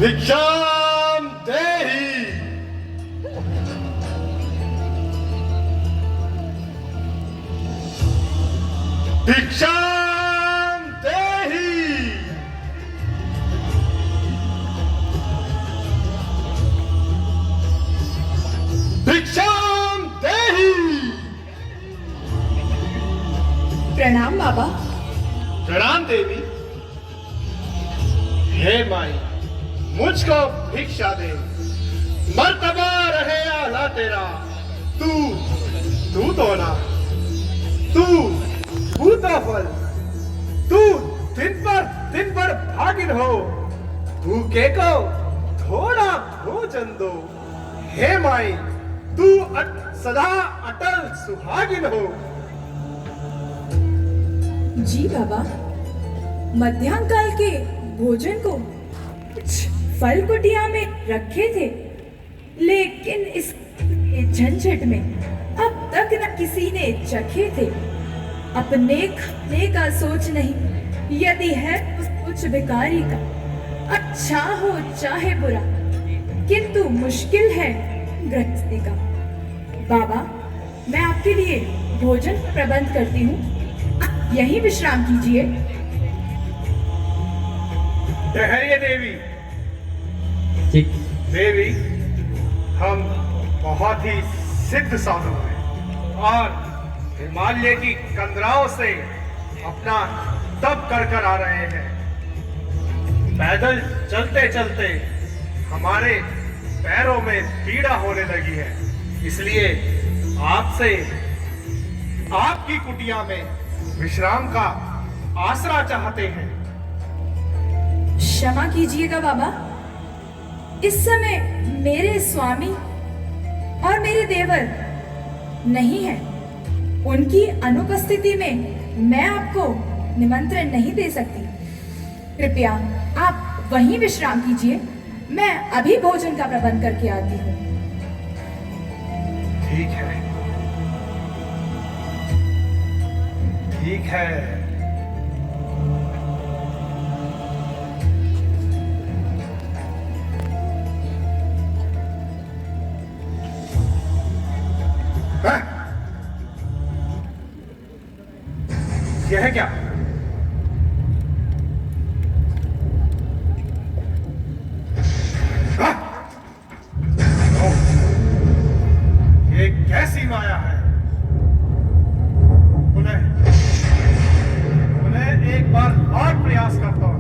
भिक्षाम देहि। भिक्षाम देहि। भिक्षाम देहि। प्रणाम बाबा। प्रणाम देवी। हे माई, मुझको भिक्षा दे। मर्तबा रहे आला तेरा। तू तो ना, तू भूता फल। तू दिन पर भागिन हो। भूखे को थोड़ा भोजन दो। हे माई, तू सदा अटल सुहागिन हो। जी बाबा, मध्याह्न काल के भोजन को फल कुटिया में रखे थे, लेकिन इस झंझट में अब तक न किसी ने चखे थे। अपने खाने का सोच नहीं, यदि है तो कुछ भिखारी का, अच्छा हो चाहे बुरा, किंतु मुश्किल है गृहस्थी का। बाबा, मैं आपके लिए भोजन का प्रबंध करती हूँ, आप यहीं विश्राम कीजिए। ठहरिए देवी। ठीक। देवी, हम बहुत ही सिद्ध साधु हैं और हिमालय की कंदराओं से अपना तप कर आ रहे हैं। पैदल चलते चलते हमारे पैरों में पीड़ा होने लगी है, इसलिए आपसे आपकी कुटिया में विश्राम का आसरा चाहते हैं। क्षमा कीजिएगा बाबा, इस समय मेरे स्वामी और मेरे देवर नहीं है। उनकी अनुपस्थिति में मैं आपको निमंत्रण नहीं दे सकती। कृपया आप वहीं विश्राम कीजिए, मैं अभी भोजन का प्रबंध करके आती हूँ। ठीक है, ठीक है। यह है क्या? ये कैसी माया है? उन्हें एक बार और प्रयास करता हूं।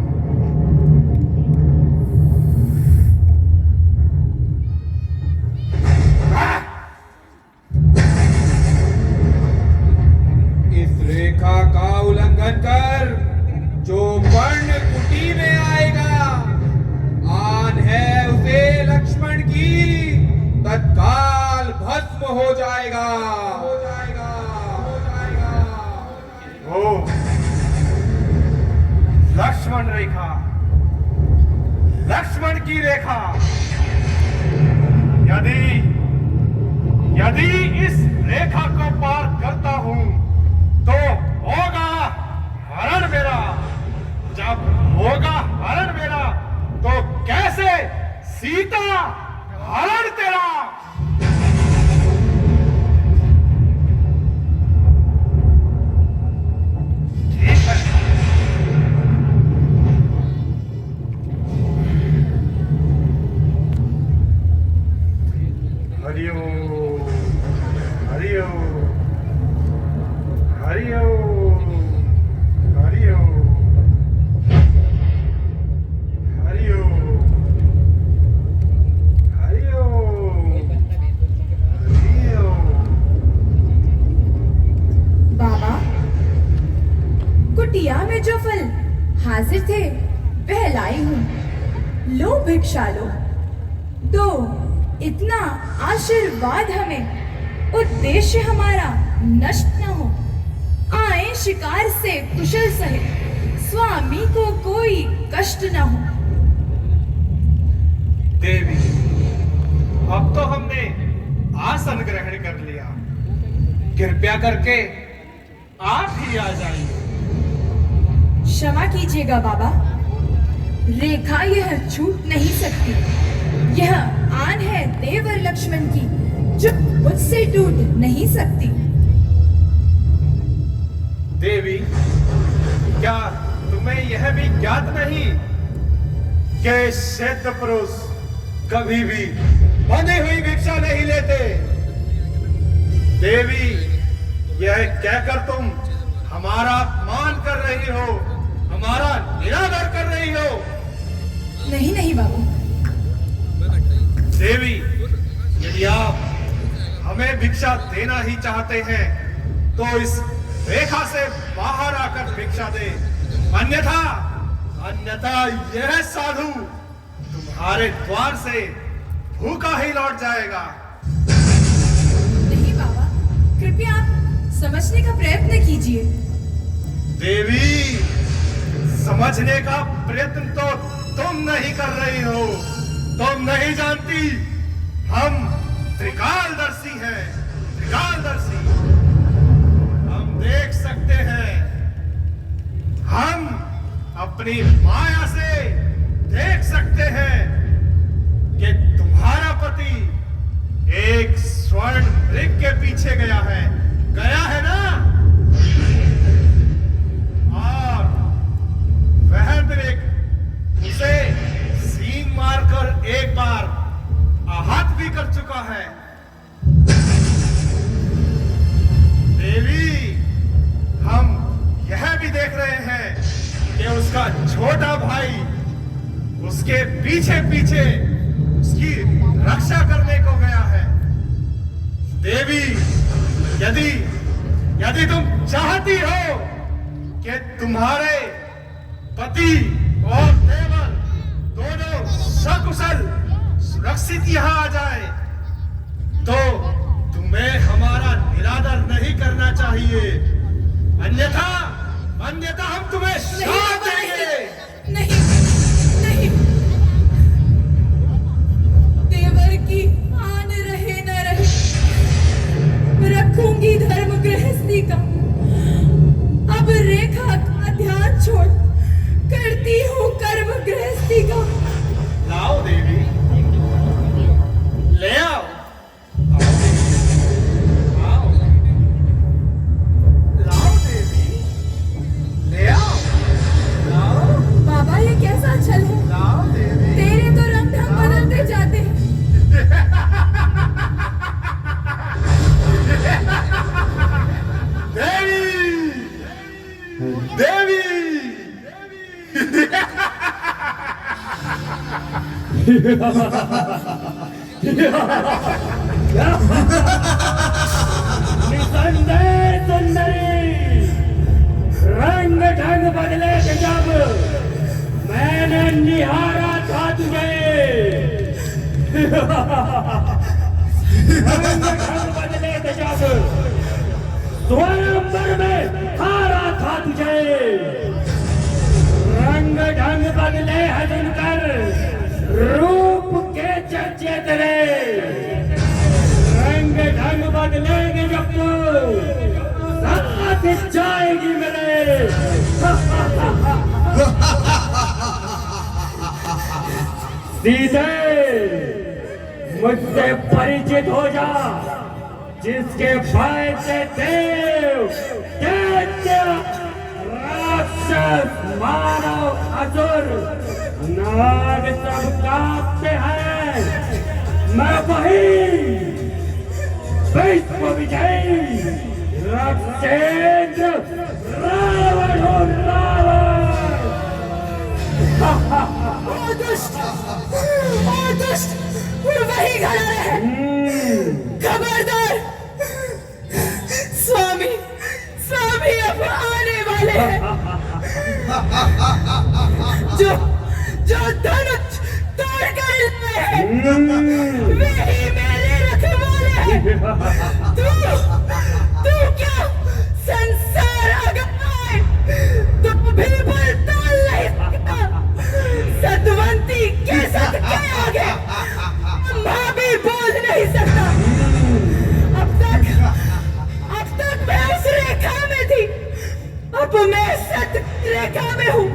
रेखा का उल्लंघन कर जो पर्ण कुटी में आएगा, आन है उसे लक्ष्मण की तत्काल भस्म हो जाएगा। ओ लक्ष्मण रेखा, लक्ष्मण की रेखा। यदि इस रेखा को पार करता हूं तो होगा हरण मेरा। जब होगा हरण मेरा तो कैसे सीता हरण तेरा। ठीक है, हरिओम हरिओम हरिओम हरिओम हरिओम हरिओम हरिओम। बाबा, कुटिया में जो फल हाजिर थे वह लाई हूँ, लो भिक्षा लो। तो इतना आशीर्वाद हमें, उद्देश्य हमारा नष्ट न हो। आए शिकार से कुशल सहित, स्वामी को कोई कष्ट न हो। देवी, अब तो हमने आसन ग्रहण कर लिया, कृपया करके आप ही आ जाइए। क्षमा कीजिएगा बाबा, रेखा यह छूट नहीं सकती। यह आन है देवर लक्ष्मण की, जो मुझसे टूट नहीं सकती। देवी, क्या तुम्हें यह भी ज्ञात नहीं कि सिद्ध पुरुष कभी भी बंधी हुई भिक्षा नहीं लेते? देवी, यह कहकर तुम हमारा अपमान कर रही हो, हमारा निरादर कर रही हो। नहीं नहीं बाबू। देवी, यदि आप हमें भिक्षा देना ही चाहते हैं तो इस रेखा से बाहर आकर भिक्षा दे, अन्यथा यह साधु तुम्हारे द्वार से भूखा ही लौट जाएगा। नहीं बाबा, कृपया आप समझने का प्रयत्न कीजिए। देवी, समझने का प्रयत्न तो तुम नहीं कर रही हो, तुम नहीं जानती हम त्रिकालदर्शी हैं, त्रिकालदर्शी। हम देख सकते हैं, हम अपनी माया से देख सकते हैं कि तुम्हारा पति एक स्वर्ण मृग के पीछे गया है ना? और वह मृग उसे सींग मारकर एक बार आहत भी कर चुका है। देवी, हम यह भी देख रहे हैं कि उसका छोटा भाई उसके पीछे पीछे उसकी रक्षा करने को गया है। देवी, यदि तुम चाहती हो कि तुम्हारे पति और देवर दोनों सकुशल सुरक्षित यहाँ आ जाए, तो तुम्हें हमारा निरादर नहीं करना चाहिए, अन्यथा हम तुम्हें श्राप देंगे। नहीं नहीं, देवर की आन रहे न रहे, रखूंगी धर्म गृहस्थी का। अब रेखा का ध्यान छोड़ करती हूँ कर्म गृहस्थी का। लाओ देवी, ले आओ। बाबा, ये कैसा छल है? तेरे तो रंग ढंग बदलते जाते हैं। देवी, निसंदेह सुंदरी, रंग ढंग बदले थे जब मैंने निहारा था तुझे। रंग ढंग बदले थे जब स्वयंवर में हारा था तुझे। रंग ढंग बदले हैं सुनकर रूप के चर्चे तेरे। रंग ढंग बदलेंगे जब तू साथ जाएगी मेरे। सीधे मुझसे परिचित हो जा, जिसके भय से देव, दैत्य, राक्षस, मानव, असुर, नाग सब कांपते हैं। मैं वही विश्व विजयी राक्षसेंद्र रावण हूँ, रावण। ओ दुष्ट, वही खड़ा है। खबरदार, स्वामी अब आने वाले हैं। जो धनुष तोड़ कर लाए हैं, वही मेरे रखवाले हैं। तू क्या संसार आ गया है? तू भी बर्तान नहीं सकता। सतवंती के साथ क्या आगे मां भी बोल नहीं सकता। अब तक मैं उस रेखा में थी, अब मैं सत रेखा में हूँ।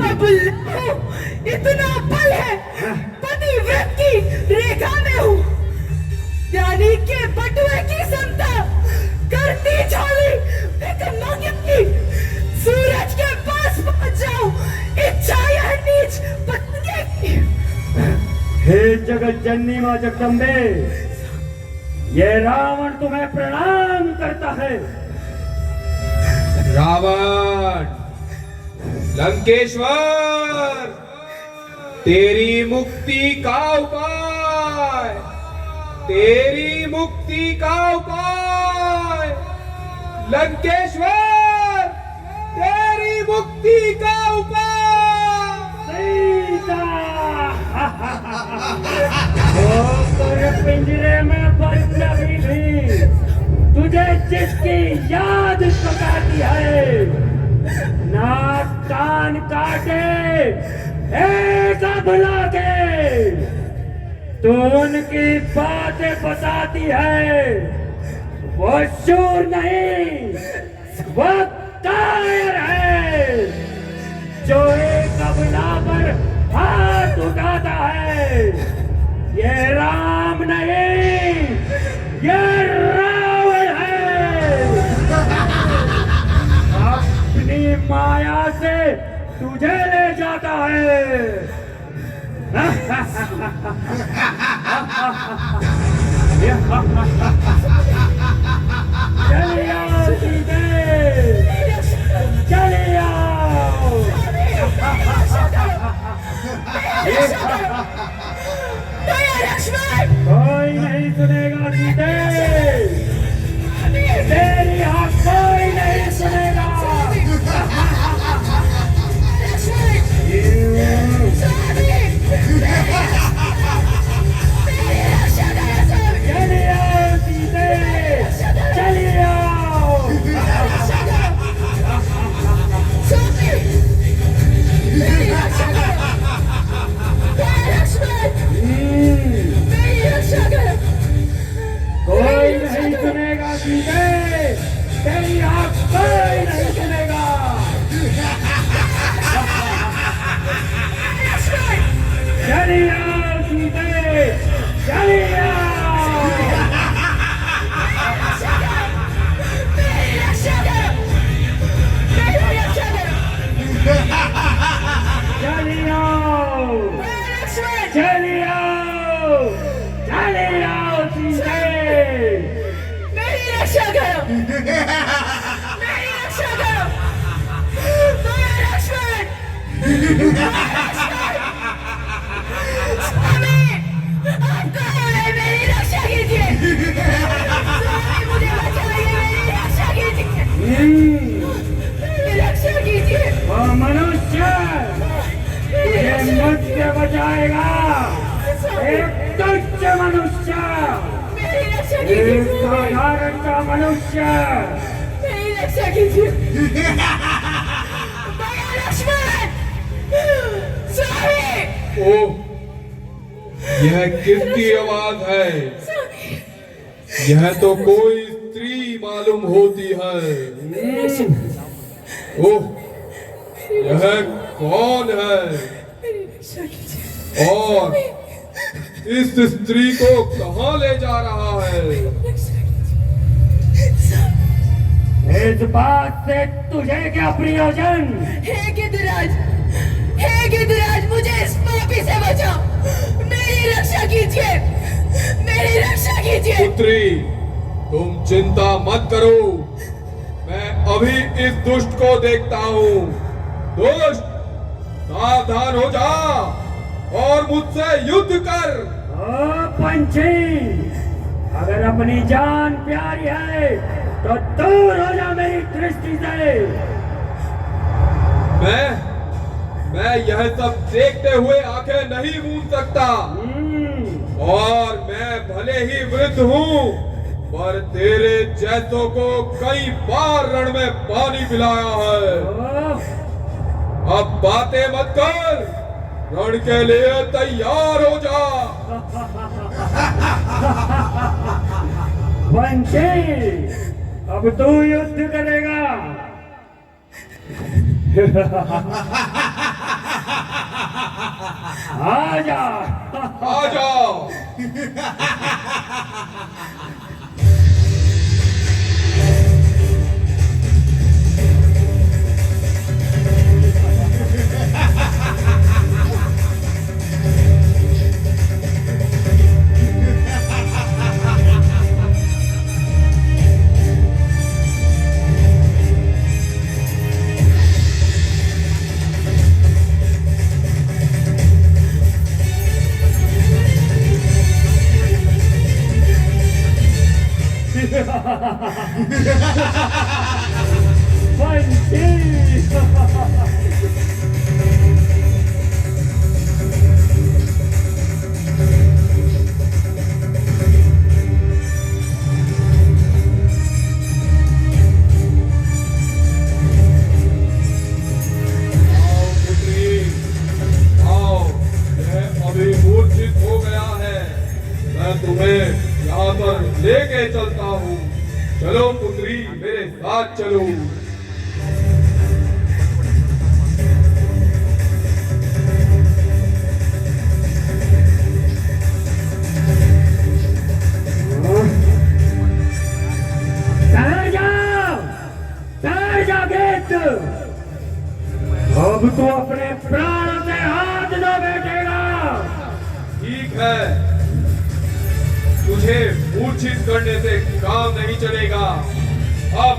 अब जगत जननी मां जगदम्बे, ये रावण तुम्हें प्रणाम करता है। रावण, लंकेश्वर, तेरी मुक्ति का उपाय, तेरी मुक्ति का उपाय, लंकेश्वर, तेरी मुक्ति का उपाय। सीता वो तेरे पिंजरे में बंद लगी थी, तुझे जिसकी याद सताती है, नाक कान काटे एक बुला के तो उनकी बातें बताती है। वो शूर नहीं, वो कायर है, जो एक अबला पर हाथ उठाता है। ये राम नहीं, ये रावण है। अपनी माया से तुझे ले जाता है। चलिए आओ सीधे, चलिए आओ। कोई नहीं सुनेगा सीधे, तेरी हाथ कोई नहीं सुनेगा। चलिए आओ सीधे, चलिए आओ। कोई नहीं सुनेगा सीधे, तेरी आँख कोई नहीं सुनेगा। चलिए आओ सीधे, चलिए आओ। चलिए आओ, चलिए आओ, चलिए आओ सीधे। मेरी रक्षा करो, मेरी रक्षा करो, मेरा लक्ष्मण, स्वामी, आप कौन है? मेरी रक्षा कीजिए, स्वामी मुझे बचाइए, मेरी रक्षा कीजिए, मेरी रक्षा कीजिए। वो मनुष्य तुझे मुझसे बचाएगा, एक तुच्छ मनुष्य, मेरी रक्षा एक कीजिए, साधारण सा मनुष्य। मेरी रक्षा कीजिए, मेरा लक्ष्मण, स्वामी, ओह, यह किसकी आवाज है? स्वामी, यह तो कोई स्त्री मालूम होती है। ओह, यह कौन है? मेरी रक्षा कीजिए, और इस स्त्री को कहाँ ले जा रहा है? रक्षा कीजिए, स्वामी। इस बात से तुझे क्या प्रयोजन? हे गिद्धराज, मुझे इस पापी से बचाओ, मेरी रक्षा कीजिए, मेरी रक्षा कीजिए। पुत्री, तुम चिंता मत करो, मैं अभी इस दुष्ट को देखता हूँ। दुष्ट, सावधान हो जा और मुझसे युद्ध कर। ओ पंछी, अगर अपनी जान प्यारी है तो दूर हो जा मेरी दृष्टि से। मैं यह सब देखते हुए आंखें नहीं मूंद सकता। और मैं भले ही वृद्ध हूँ, पर तेरे जैसों को कई बार रण में पानी पिलाया है। अब बातें मत कर, रण के लिए तैयार हो जा। पंछी, अब तू युद्ध करेगा। आजा, आ जाओ। तुम्हें यहाँ पर लेके चलता हूँ। चलो पुत्री, मेरे साथ चलो। अब तो अपने प्राण से हाथ न बैठेगा। ठीक है, तुझे मूर्छित करने से काम नहीं चलेगा। अब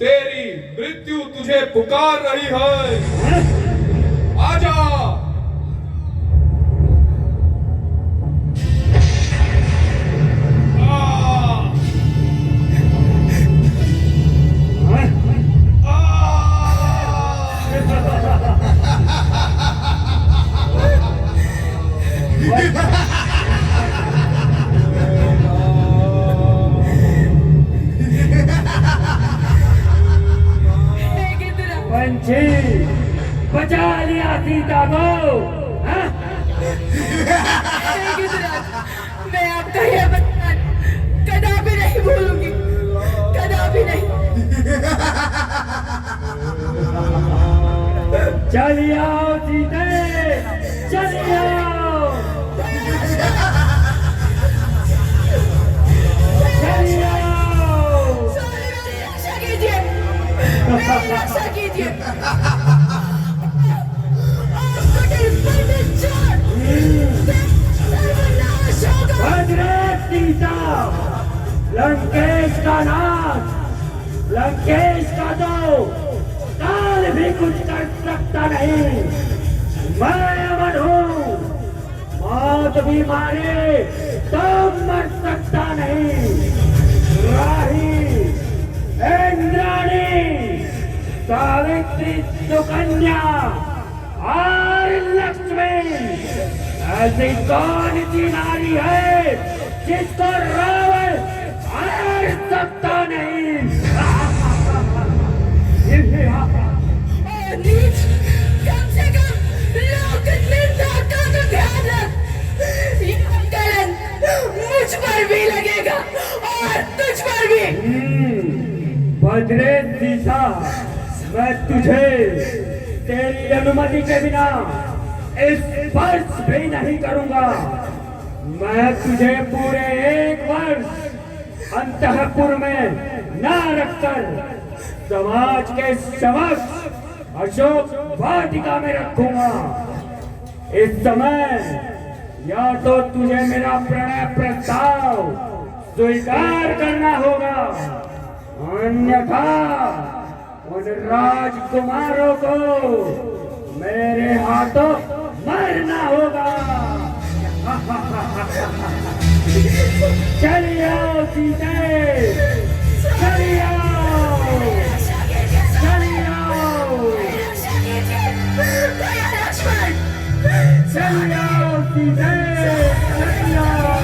तेरी मृत्यु तुझे पुकार रही है। आजा। पंछी, बचा लिया सीता को। हाँ? मैं आपका यह वचन कदापि नहीं भूलूंगी, कदापि नहीं। चलिए आओ सीते, चलिए आओ, चलिए आओ। मेरी रक्षा कीजिए, मेरी रक्षा कीजिए। आपको पंडित चोर, सर्वनाश होगा। भद्रत सीता, लंकेश का नाश, लंकेश का तो काल भी कुछ कर सकता नहीं। मैं अमर हूँ, मौत भी मारे तो मर सकता नहीं। राही, इंद्राणी, सावित्री, सुकन्या और लक्ष्मी, ऐसी कौन सी नारी है जिसको रावण हार सकता नहीं। नीच, कम से कम लोक निंदा का तो ध्यान रख। यह कलंक मुझ पर भी लगेगा और तुझ पर भी। भद्रेश सीता, मैं तुझे तेरी अनुमति के बिना स्पर्श भी नहीं करूंगा। मैं तुझे पूरे 1 वर्ष अंतःपुर में न रखकर समाज के समक्ष अशोक वाटिका में रखूंगा। इस समय या तो तुझे मेरा प्रणय प्रस्ताव स्वीकार करना होगा, अन्यथा उन राजकुमारों को मेरे हाथों मरना होगा। चलिए आओ सीते, चलिए आओ, चलिए आओ, चलिए आओ सीते, चलिए आओ।